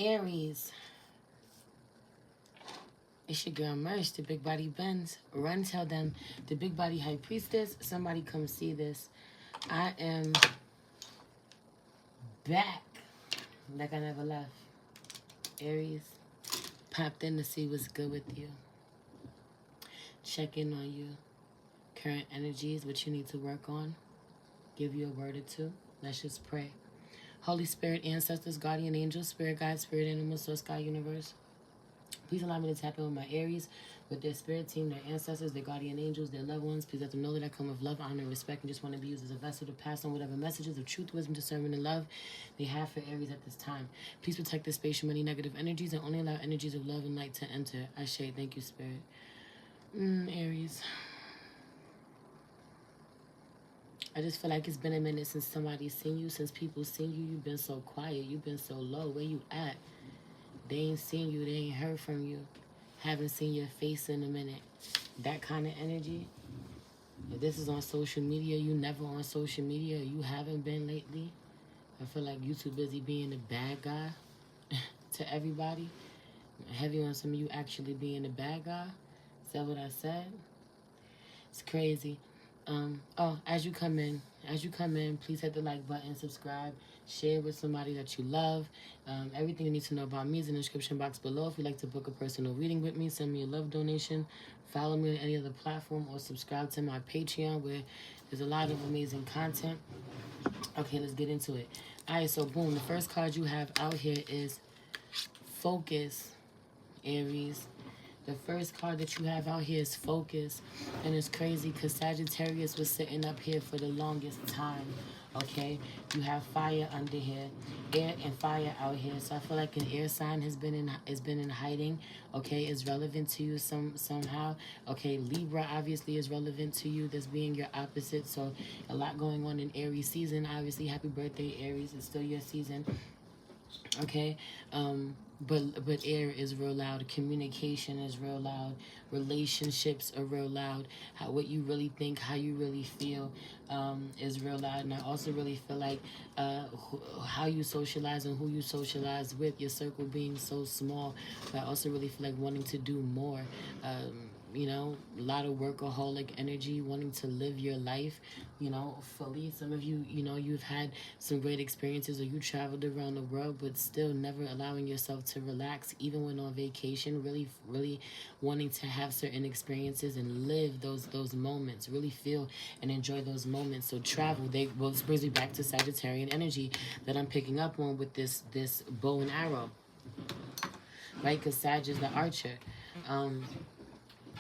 Aries. It's your girl Merch, the Big Body Benz. Run, tell them, the Big Body High Priestess. Somebody come see this. I am back like I never left. Aries, popped in to see what's good with you. Check in on you. Current energies, what you need to work on. Give you a word or two. Let's just pray. Holy Spirit, ancestors, guardian angels, spirit guides, spirit animals, source, God, universe. Please allow me to tap in with my Aries, with their spirit team, their ancestors, their guardian angels, their loved ones. Please let them know that I come with love, honor, and respect, and just want to be used as a vessel to pass on whatever messages of truth, wisdom, discernment, and love they have for Aries at this time. Please protect this space from any negative energies and only allow energies of love and light to enter. Ashe, thank you, Spirit. Aries. I just feel like it's been a minute since somebody's seen you, since people seen you. You've been so quiet. You've been so low. Where you at? They ain't seen you. They ain't heard from you. Haven't seen your face in a minute. That kind of energy. If this is on social media, you never on social media, you haven't been lately. I feel like you too busy being the bad guy to everybody. Heavy on some of you actually being the bad guy. Is that what I said? It's crazy. As you come in, please hit the like button, subscribe, share with somebody that you love. Everything you need to know about me is in the description box below. If you'd like to book a personal reading with me, send me a love donation. Follow me on any other platform or subscribe to my Patreon where there's a lot of amazing content. Okay, let's get into it. Alright, so boom, the first card you have out here is Focus, Aries. The first card that you have out here is Focus. And it's crazy because Sagittarius was sitting up here for the longest time. Okay? You have fire under here. Air and fire out here. So I feel like an air sign has been in hiding. Okay? Is relevant to you somehow. Okay, Libra obviously is relevant to you. This being your opposite. So a lot going on in Aries season. Obviously, happy birthday, Aries. It's still your season. Okay? But air is real loud. Communication is real loud. Relationships are real loud. What you really think, how you really feel, is real loud. And I also really feel like how you socialize and who you socialize with. Your circle being so small. But I also really feel like wanting to do more. You know, a lot of workaholic energy, wanting to live your life, you know, fully. Some of you, you know, you've had some great experiences or you traveled around the world, but still never allowing yourself to relax, even when on vacation, really wanting to have certain experiences and live those moments, really feel and enjoy those moments. So travel, this brings me back to Sagittarian energy that I'm picking up on with this bow and arrow, right? Because Sag is the archer.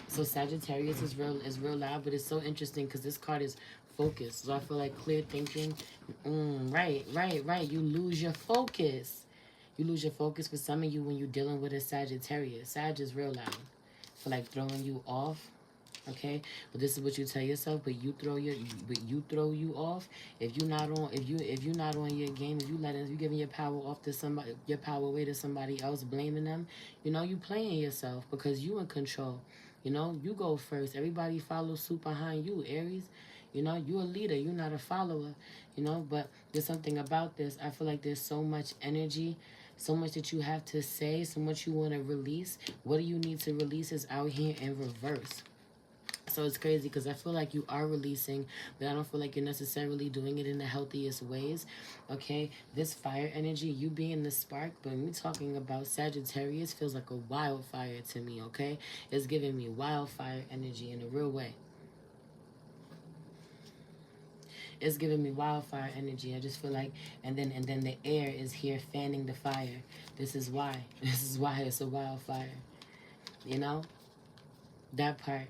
So Sagittarius is real loud, but it's so interesting because this card is focus. So I feel like clear thinking. Right. You lose your focus. You lose your focus for some of you when you're dealing with a Sagittarius. Sag is real loud. For like throwing you off. Okay, but this is what you tell yourself. But you throw you off. If you're not on your game, if you giving your power off to somebody, your power away to somebody else, blaming them, you know, you playing yourself because you in control. You know, you go first. Everybody follows suit behind you, Aries. You know, you're a leader. You're not a follower. You know, but there's something about this. I feel like there's so much energy, so much that you have to say, so much you want to release. What do you need to release is out here in reverse. So it's crazy because I feel like you are releasing, but I don't feel like you're necessarily doing it in the healthiest ways. Okay, this fire energy, you being the spark, but me talking about Sagittarius feels like a wildfire to me. Okay, it's giving me wildfire energy in a real way. It's giving me wildfire energy. I just feel like, and then the air is here fanning the fire. This is why. This is why it's a wildfire. You know, that part.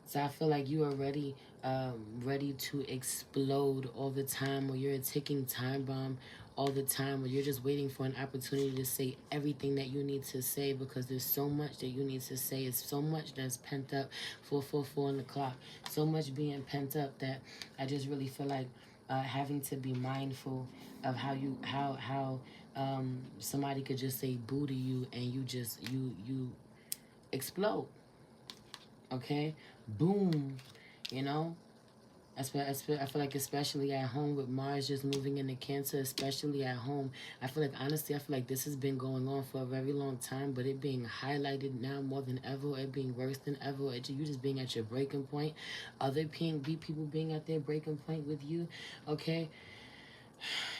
So I feel like you are ready to explode all the time, or you're a ticking time bomb all the time, or you're just waiting for an opportunity to say everything that you need to say because there's so much that you need to say. It's so much that's pent up. 4:44 on the clock. So much being pent up that I just really feel like having to be mindful of how somebody could just say boo to you and you explode. Okay, boom, you know. I feel like especially at home with Mars just moving into Cancer, especially at home, I feel like honestly, I feel like this has been going on for a very long time, but it being highlighted now more than ever, it being worse than ever, you just being at your breaking point, people being at their breaking point with you, okay?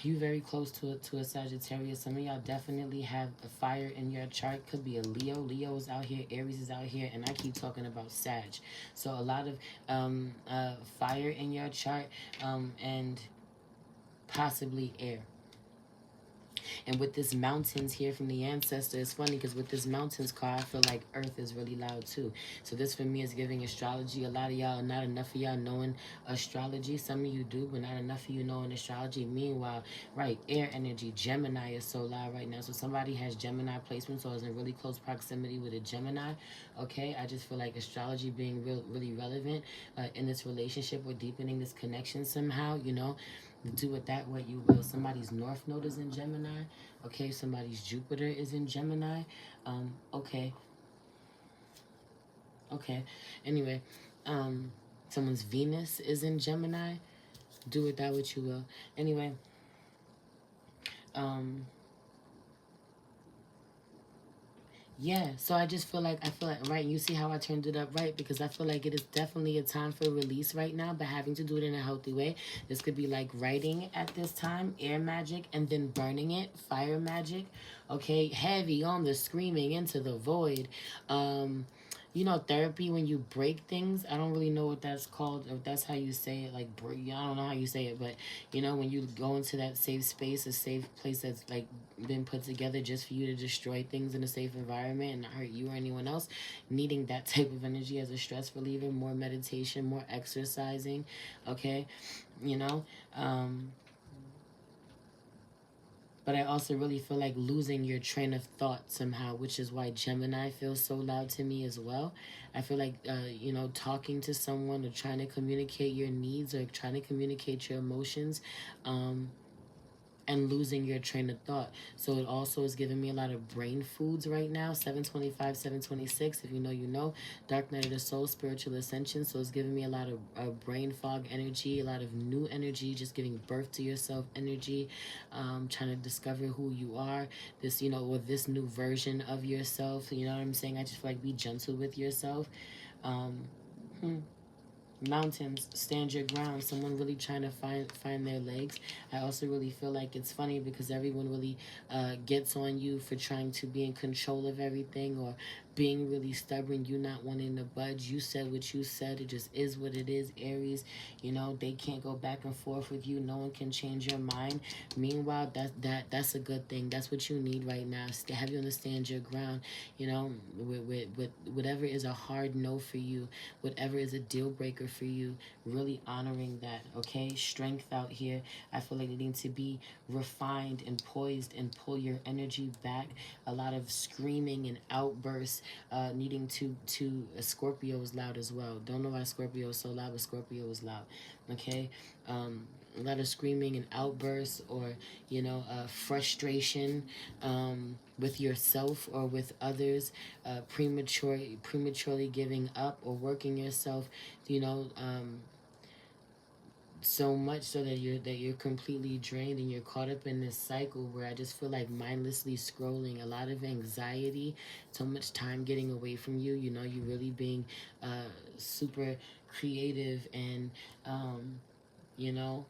You very close to a Sagittarius. Some of y'all definitely have a fire in your chart. Could be a Leo. Leo is out here. Aries is out here, and I keep talking about Sag. So a lot of fire in your chart, and possibly air. And with this mountains here from the ancestor, it's funny because with this mountains card, I feel like Earth is really loud too. So this for me is giving astrology. A lot of y'all, not enough of y'all knowing astrology. Some of you do, but not enough of you knowing astrology. Meanwhile, right, air energy, Gemini is so loud right now. So somebody has Gemini placement, so is in really close proximity with a Gemini. Okay, I just feel like astrology being really relevant in this relationship or deepening this connection somehow. You know, do it that way you will. Somebody's North Node is in Gemini. Okay, somebody's Jupiter is in Gemini. Okay, okay. Anyway, um, someone's Venus is in Gemini. Do it that what you will. Anyway, um, yeah, so I feel like right. You see how I turned it up right because I feel like it is definitely a time for release right now, but having to do it in a healthy way. This could be like writing at this time, air magic, and then burning it, fire magic. Okay, heavy on the screaming into the void. You know, therapy when you break things. I don't really know what that's called, if that's how you say it. Like, I don't know how you say it, but you know, when you go into that safe space, a safe place that's like been put together just for you to destroy things in a safe environment and not hurt you or anyone else, needing that type of energy as a stress reliever, more meditation, more exercising, okay, you know, um, but I also really feel like losing your train of thought somehow, which is why Gemini feels so loud to me as well. I feel like, you know, talking to someone or trying to communicate your needs or trying to communicate your emotions, um, and losing your train of thought. So it also is giving me a lot of brain foods right now. 725, 726, if you know, you know. Dark Night of the Soul, Spiritual Ascension. So it's giving me a lot of brain fog energy, a lot of new energy, just giving birth to yourself energy, trying to discover who you are. This, you know, with this new version of yourself. You know what I'm saying? I just feel like be gentle with yourself. Um, hmm. Mountains, stand your ground. Someone really trying to find their legs. I also really feel like it's funny because everyone really gets on you for trying to be in control of everything or being really stubborn, you not wanting to budge. You said what you said. It just is what it is. Aries, you know, they can't go back and forth with you. No one can change your mind. Meanwhile, that's a good thing. That's what you need right now. Have you understand your ground, you know, with whatever is a hard no for you, whatever is a deal breaker for you, really honoring that, okay? Strength out here. I feel like needing to be refined and poised and pull your energy back. A lot of screaming and outbursts, needing to Scorpio is loud as well. Don't know why Scorpio is so loud, but Scorpio is loud, okay? A lot of screaming and outbursts or, you know, frustration with yourself or with others, prematurely giving up or working yourself, you know, so much so that you're completely drained and you're caught up in this cycle where I just feel like mindlessly scrolling, a lot of anxiety, so much time getting away from you. You know, you really being super creative and you know,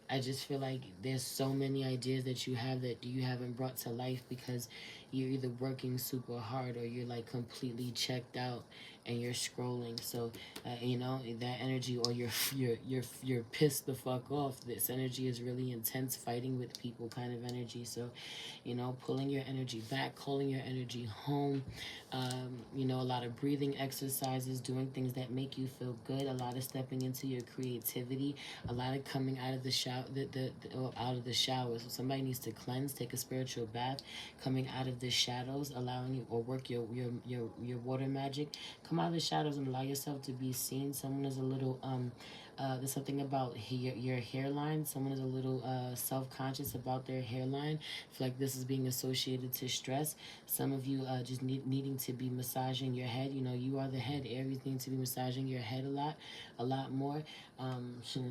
I just feel like there's so many ideas that you haven't brought to life because you're either working super hard or you're like completely checked out and you're scrolling. So, you know, that energy or you're pissed the fuck off. This energy is really intense, fighting with people kind of energy. So, you know, pulling your energy back, calling your energy home. You know, a lot of breathing exercises, doing things that make you feel good. A lot of stepping into your creativity. A lot of coming out of the shower, out of the shower. So somebody needs to cleanse, take a spiritual bath, coming out of the shadows, allowing you or work your water magic. Come out of the shadows and allow yourself to be seen. Someone is a little There's something about your hairline. Someone is a little self-conscious about their hairline. I feel like this is being associated to stress. Some of you just needing to be massaging your head. You know, you are the head. Aries need to be massaging your head a lot more.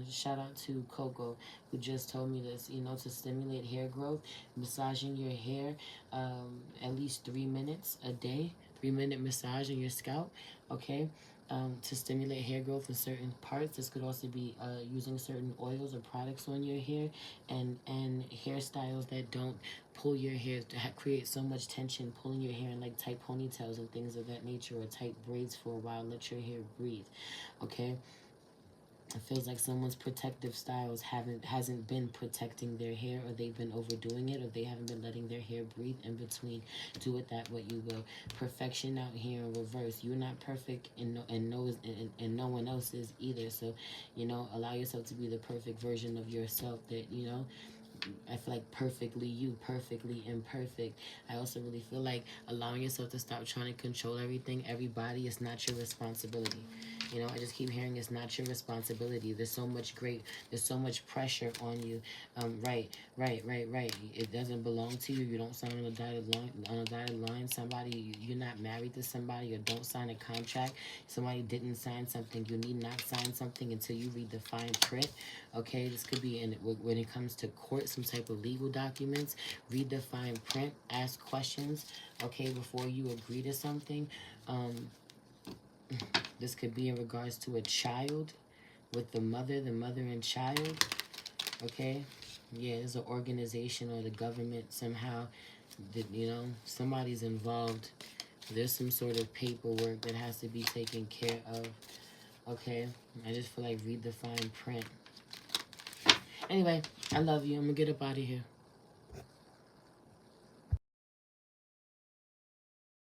Shout out to Coco who just told me this. You know, to stimulate hair growth, massaging your hair at least 3 minutes a day. 3 minute massage on your scalp. Okay, to stimulate hair growth in certain parts. This could also be using certain oils or products on your hair, and hairstyles that don't pull your hair to create so much tension, pulling your hair in like tight ponytails and things of that nature, or tight braids for a while. Let your hair breathe. Okay, it feels like someone's protective styles hasn't been protecting their hair, or they've been overdoing it, or they haven't been letting their hair breathe in between. Do with that what you will. Perfection out here in reverse. You're not perfect, and no one else is either. So, you know, allow yourself to be the perfect version of yourself that, you know, I feel like perfectly you, perfectly imperfect. I also really feel like allowing yourself to stop trying to control everything. Everybody is not your responsibility. You know, I just keep hearing it's not your responsibility. There's so much pressure on you. Right. It doesn't belong to you. You don't sign on a dotted line. Somebody, you're not married to somebody, or don't sign a contract. Somebody didn't sign something. You need not sign something until you read the fine print. Okay, this could be when it comes to court, some type of legal documents. Read the fine print. Ask questions. Okay, before you agree to something. This could be in regards to a child with the mother and child. Okay, yeah, there's an organization or the government somehow that, you know, somebody's involved. There's some sort of paperwork that has to be taken care of. Okay, I just feel like read the fine print. Anyway, I love you. I'm gonna get up out of here.